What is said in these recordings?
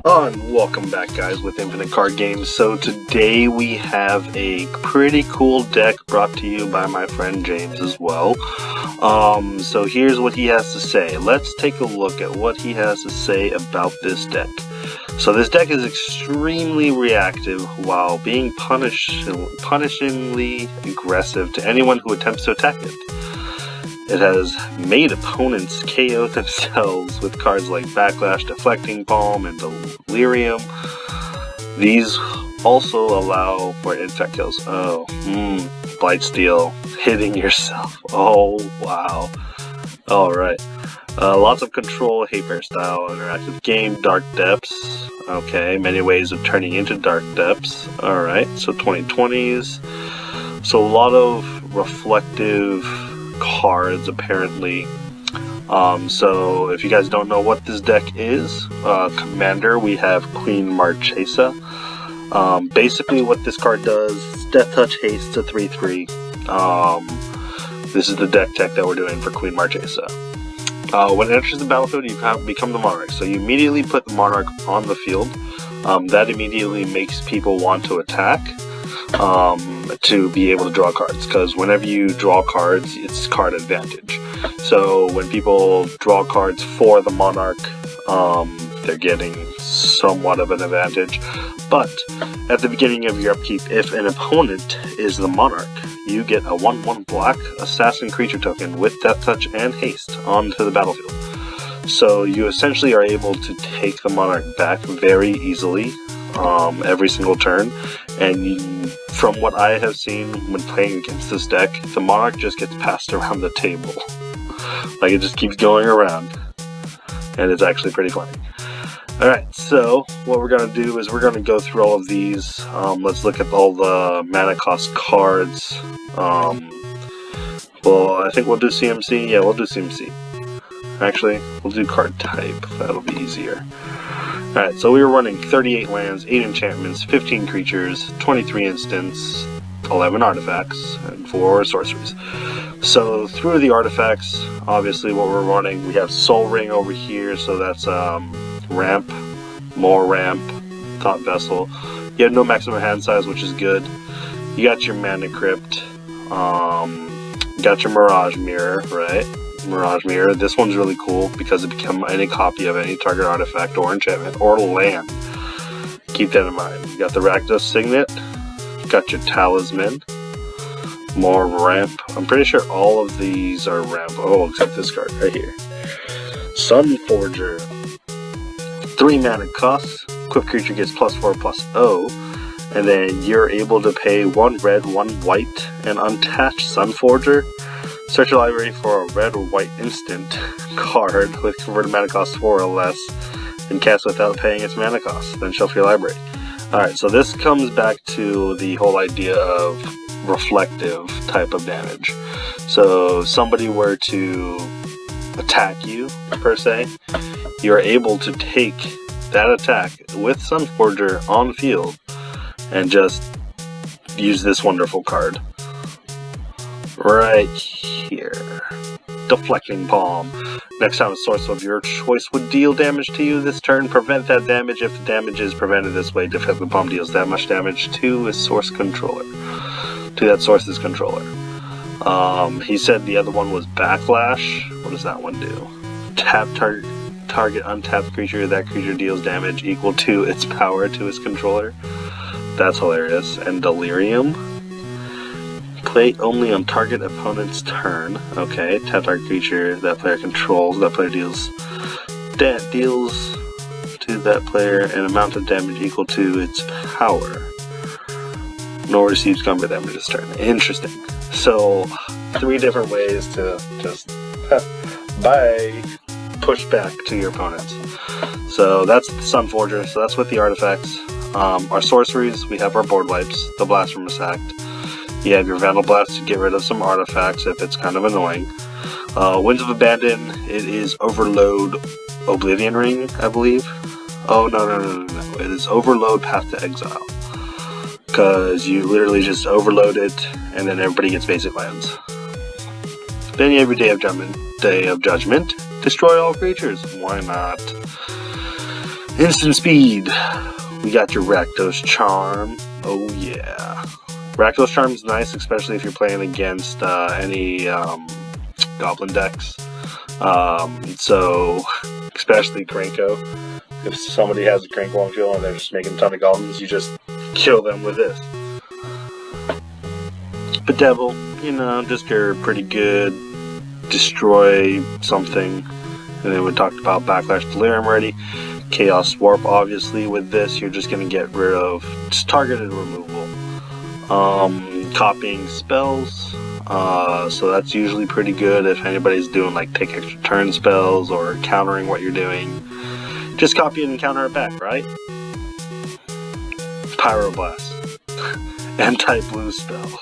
And welcome back, guys, with Infinite Card Games. So today we have a pretty cool deck brought to you by my friend James as well. So here's what he has to say. Let's take a look at what he has to say about this deck. So this deck is extremely reactive while being punishingly aggressive to anyone who attempts to attack it. It has made opponents KO themselves with cards like Backlash, Deflecting Palm, and Delirium. These also allow for infect kills. Blightsteel, hitting yourself. Oh, wow. Alright. Lots of control, Hayfair style, interactive game, Dark Depths. Okay, many ways of turning into Dark Depths. Alright, so 2020s. So a lot of reflective cards apparently. So if you guys don't know what this deck is, Commander, we have Queen Marchesa. Basically what this card does is Death Touch Haste to 3/3. This is the deck tech that we're doing for Queen Marchesa. When it enters the battlefield, you become the Monarch. So you immediately put the Monarch on the field. That immediately makes people want to attack. To be able to draw cards, because whenever you draw cards, it's card advantage. So when people draw cards for the Monarch, they're getting somewhat of an advantage. But at the beginning of your upkeep, if an opponent is the Monarch, you get a 1/1 black assassin creature token with Death Touch and Haste onto the battlefield. So you essentially are able to take the Monarch back very easily every single turn, and from what I have seen when playing against this deck, the Monarch just gets passed around the table. Like, it just keeps going around, and it's actually pretty funny. Alright, so what we're going to do is we're going to go through all of these. Let's look at all the mana cost cards. Well, I think we'll do CMC. Yeah, we'll do CMC. Actually, we'll do card type. That'll be easier. Alright, so we were running 38 lands, 8 enchantments, 15 creatures, 23 instants, 11 artifacts, and 4 sorceries. So through the artifacts, obviously what we're running, we have Soul Ring over here, so that's ramp, more ramp, Thought Vessel. You have no maximum hand size, which is good. You got your Mana Crypt, got your Mirage Mirror, right? Mirage Mirror. This one's really cool because it becomes any copy of any target artifact or enchantment or land. Keep that in mind. You got the Rakdos Signet, got your Talisman, more ramp. I'm pretty sure all of these are ramp. Oh, except this card right here. Sunforger. 3 mana cost. Equipped creature gets +4/+0. And then you're able to pay 1 red, 1 white, and untap Sunforger. Search your library for a red or white instant card with converted mana cost 4 or less, and cast without paying its mana cost. Then shuffle your library. Alright, so this comes back to the whole idea of reflective type of damage. So if somebody were to attack you, per se, you're able to take that attack with Sunforger on the field and just use this wonderful card. Right here. Deflecting Palm. Next time a source of your choice would deal damage to you this turn, prevent that damage. If the damage is prevented this way, Deflecting Palm deals that much damage to its source controller. To that source's controller. He said the other one was Backlash. What does that one do? Tap target untapped creature. That creature deals damage equal to its power to its controller. That's hilarious. And Delirium. Play only on target opponent's turn. Okay, tap target creature that player controls. That player deals to that player an amount of damage equal to its power. Nor receives combat damage this turn. Interesting. So 3 different ways to just push back to your opponents. So that's the Sunforger. So that's with the artifacts. Our sorceries, we have our board wipes, the Blasphemous Act. You have your Vandal Blast to get rid of some artifacts if it's kind of annoying. Winds of Abandon, it is Overload Oblivion Ring, I believe. Oh, no. It is Overload Path to Exile. Because you literally just overload it, and then everybody gets basic lands. Then you have your Day of Judgment. Destroy all creatures. Why not? Instant speed. We got your Rakdos Charm. Oh yeah. Rakdos Charm is nice, especially if you're playing against any Goblin decks. So, especially Cranko. If somebody has a Cranko on field and they're just making a ton of Goblins, you just kill them with this. Bedevil, you know, just your pretty good destroy something. And then we talked about Backlash Delirium already. Chaos Warp, obviously, with this, you're just going to get rid of just targeted removal. Copying spells, so that's usually pretty good if anybody's doing like take extra turn spells or countering what you're doing. Just copy it and counter it back, right? Pyroblast. Anti-blue spell.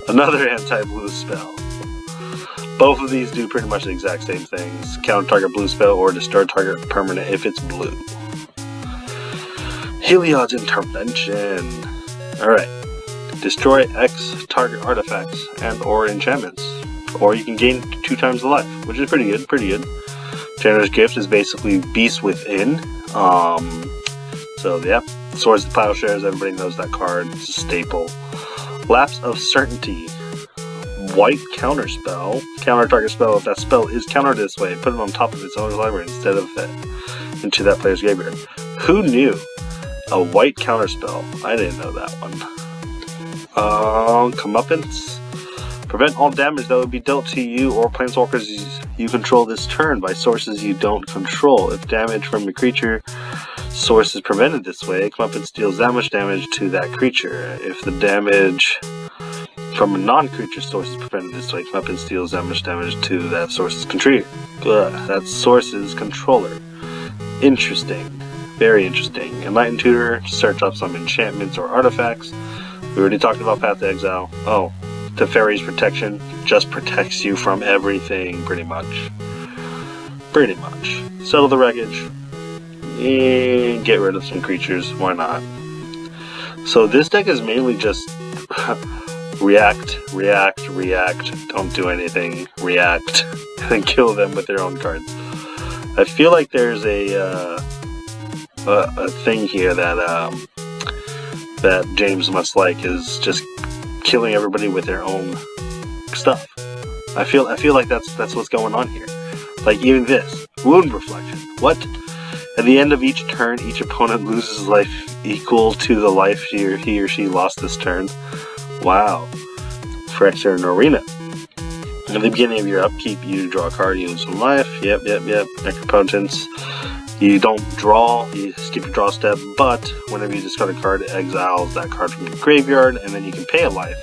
Another anti-blue spell. Both of these do pretty much the exact same things. Counter target blue spell or destroy target permanent if it's blue. Heliod's Intervention. Alright. Destroy X target artifacts and or enchantments. Or you can gain 2 times the life, which is pretty good, Generous Gift is basically Beast Within. So yeah. Swords to Plowshares, everybody knows that card. It's a staple. Lapse of Certainty. White counter spell. Counter target spell. If that spell is countered this way, put it on top of its owner's library instead of it into that player's graveyard. Who knew? A white counter spell. I didn't know that one. Comeuppance. Prevent all damage that would be dealt to you or planeswalkers you control this turn by sources you don't control. If damage from a creature source is prevented this way, Comeuppance deals that much damage to that creature. If the damage from a non-creature source is prevented this way, Comeuppance deals that much damage to that source's that source's controller. Interesting. Very interesting. Enlightened Tutor, search up some enchantments or artifacts. We already talked about Path to Exile. Oh, Teferi's Protection just protects you from everything, pretty much. Settle the wreckage. And get rid of some creatures, why not? So this deck is mainly just react, don't do anything, react, and then kill them with their own cards. I feel like there's a thing here that that James must like is just killing everybody with their own stuff. I feel like that's what's going on here. Like even this Wound Reflection. What? At the end of each turn, each opponent loses life equal to the life he or she lost this turn. Wow. Fracture and Arena. At the beginning of your upkeep, you draw a card, you lose some life. Yep. Necropotence. You don't draw, you skip your draw step, but whenever you discard a card, it exiles that card from your graveyard, and then you can pay a life.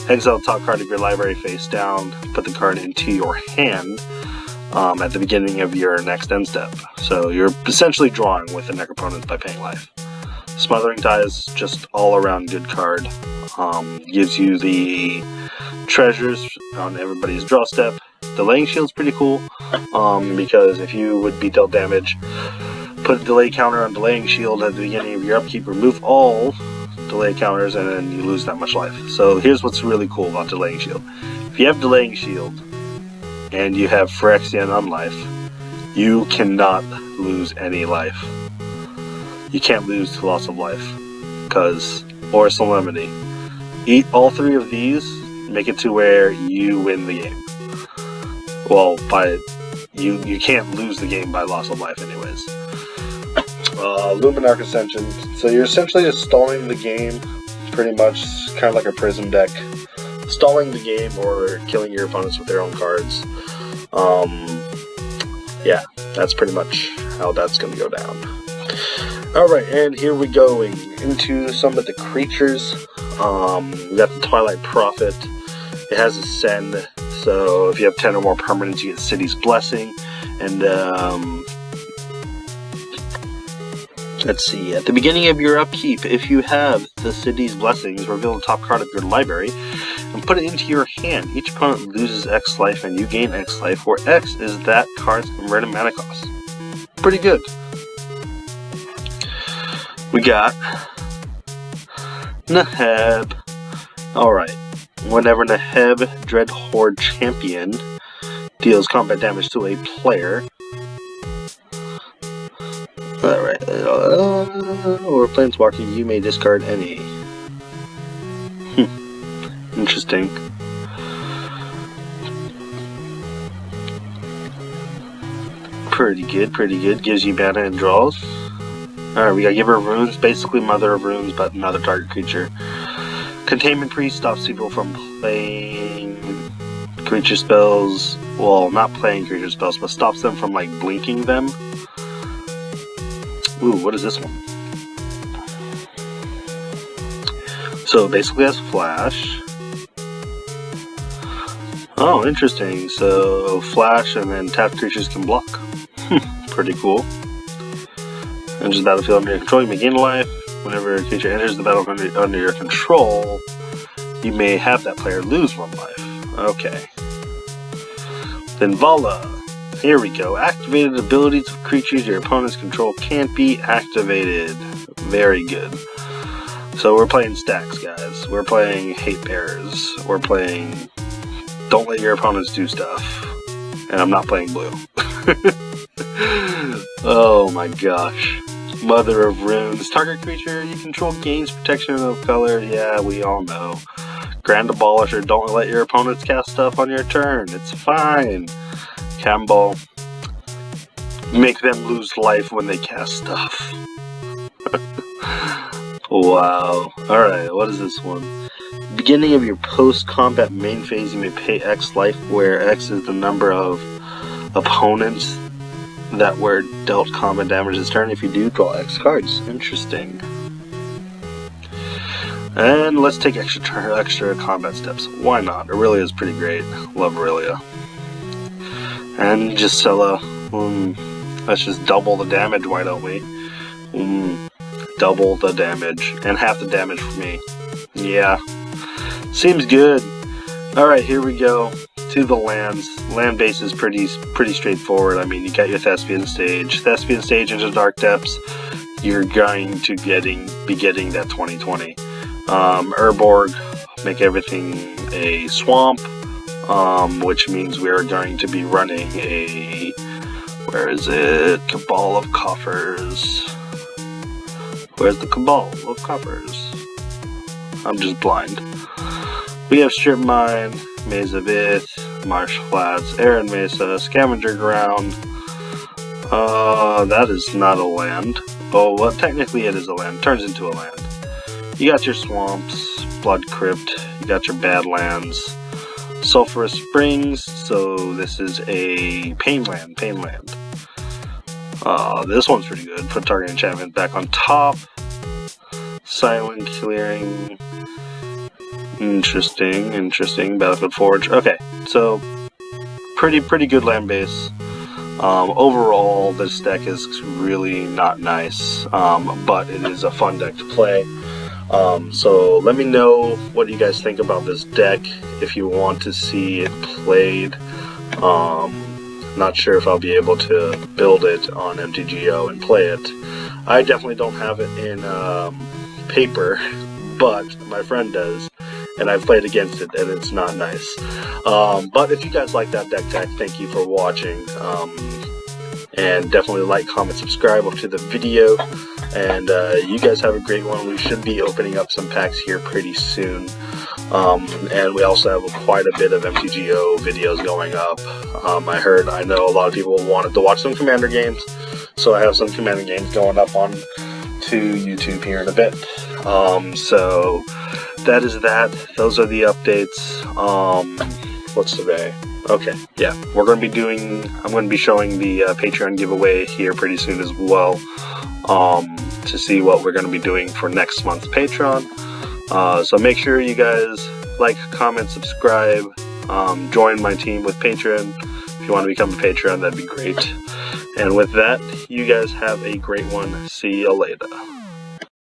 Exile the top card of your library face down, put the card into your hand at the beginning of your next end step. So you're essentially drawing with the Necropotence by paying life. Smothering Tie is just all around good card. Gives you the treasures on everybody's draw step. Delaying Shield's pretty cool, because if you would be dealt damage, put a delay counter on Delaying Shield at the beginning of your upkeep, remove all delay counters, and then you lose that much life. So here's what's really cool about Delaying Shield. If you have Delaying Shield, and you have Phyrexian Unlife, you cannot lose any life. You can't lose to loss of life, or Solemnity. Eat all 3 of these, make it to where you win the game. Well, you can't lose the game by loss of life anyways. Luminarch Ascension. So you're essentially just stalling the game, pretty much, kind of like a Prism deck. Stalling the game or killing your opponents with their own cards. Yeah, that's pretty much how that's going to go down. Alright, and here we go into some of the creatures. We got the Twilight Prophet. It has Ascend, so if you have 10 or more permanents, you get City's Blessing. And, let's see, at the beginning of your upkeep, if you have the City's Blessings, reveal the top card of your library and put it into your hand. Each opponent loses X life and you gain X life, where X is that card's converted mana cost. Pretty good. We got Neheb. Alright. Whenever Neheb Dreadhorde Champion deals combat damage to a player, Planeswalker, you may discard any. Interesting. Pretty good, pretty good. Gives you mana and draws. Alright, we gotta give her runes, basically Mother of Runes, but another target creature. Containment Priest stops people from playing creature spells. Well, not playing creature spells, but stops them from, like, blinking them. Ooh, what is this one? So, basically has Flash. Oh, interesting. So, Flash and then tapped creatures can block. Pretty cool. Enters the battlefield under your control, you may gain life. Whenever a creature enters the battle under your control, you may have that player lose 1 life. Okay. Then Vala. Here we go. Activated abilities of creatures your opponent's control can't be activated. Very good. So we're playing stacks, guys. We're playing Hate Bears. We're playing Don't Let Your Opponents Do Stuff. And I'm not playing blue. Oh my gosh. Mother of Runes. Target creature you control gains protection of color. Yeah, we all know. Grand Abolisher. Don't let your opponents cast stuff on your turn. It's fine. Campbell. Make them lose life when they cast stuff. Wow. Alright, what is this one? Beginning of your post-combat main phase, you may pay X life, where X is the number of opponents that were dealt combat damage this turn. If you do, draw X cards. Interesting. And let's take extra combat steps. Why not? Aurelia is pretty great. Love Aurelia. And Gisela. Let's just double the damage, why don't we? Double the damage. And half the damage for me. Yeah. Seems good. Alright, here we go. To the lands. Land base is pretty straightforward. I mean, you got your Thespian Stage. Thespian Stage into Dark Depths. You're going to be getting that 20/20. Urborg, make everything a swamp, which means we are going to be running a, where is it? Cabal of Coffers. Where's the Cabal of Coffers? I'm just blind. We have Strip Mine, Maze of Ith, Marsh Flats, Aran Mesa, Scavenger Ground. That is not a land. Oh, well, technically it is a land. Turns into a land. You got your swamps, Blood Crypt, you got your Badlands, Sulphurous Springs, so this is a Painland. This one's pretty good. Put target enchantment back on top. Silent Clearing. Interesting. Battlefield Forge. Okay, so pretty good land base. Overall, this deck is really not nice, but it is a fun deck to play. So let me know what you guys think about this deck, if you want to see it played. Not sure if I'll be able to build it on MTGO and play it. I definitely don't have it in paper, but my friend does, and I've played against it, and it's not nice. But if you guys like that deck tech, thank you for watching. And definitely like, comment, subscribe up to the video. And you guys have a great one. We should be opening up some packs here pretty soon. And we also have quite a bit of MTGO videos going up. I know a lot of people wanted to watch some Commander games, so I have some Commander games going up on to YouTube here in a bit. So that is that. Those are the updates. What's today? Okay, yeah, I'm going to be showing the Patreon giveaway here pretty soon as well, to see what we're going to be doing for next month's Patreon. So make sure you guys like, comment, subscribe, join my team with Patreon. If you want to become a Patreon, that'd be great. And with that, you guys have a great one. See you later.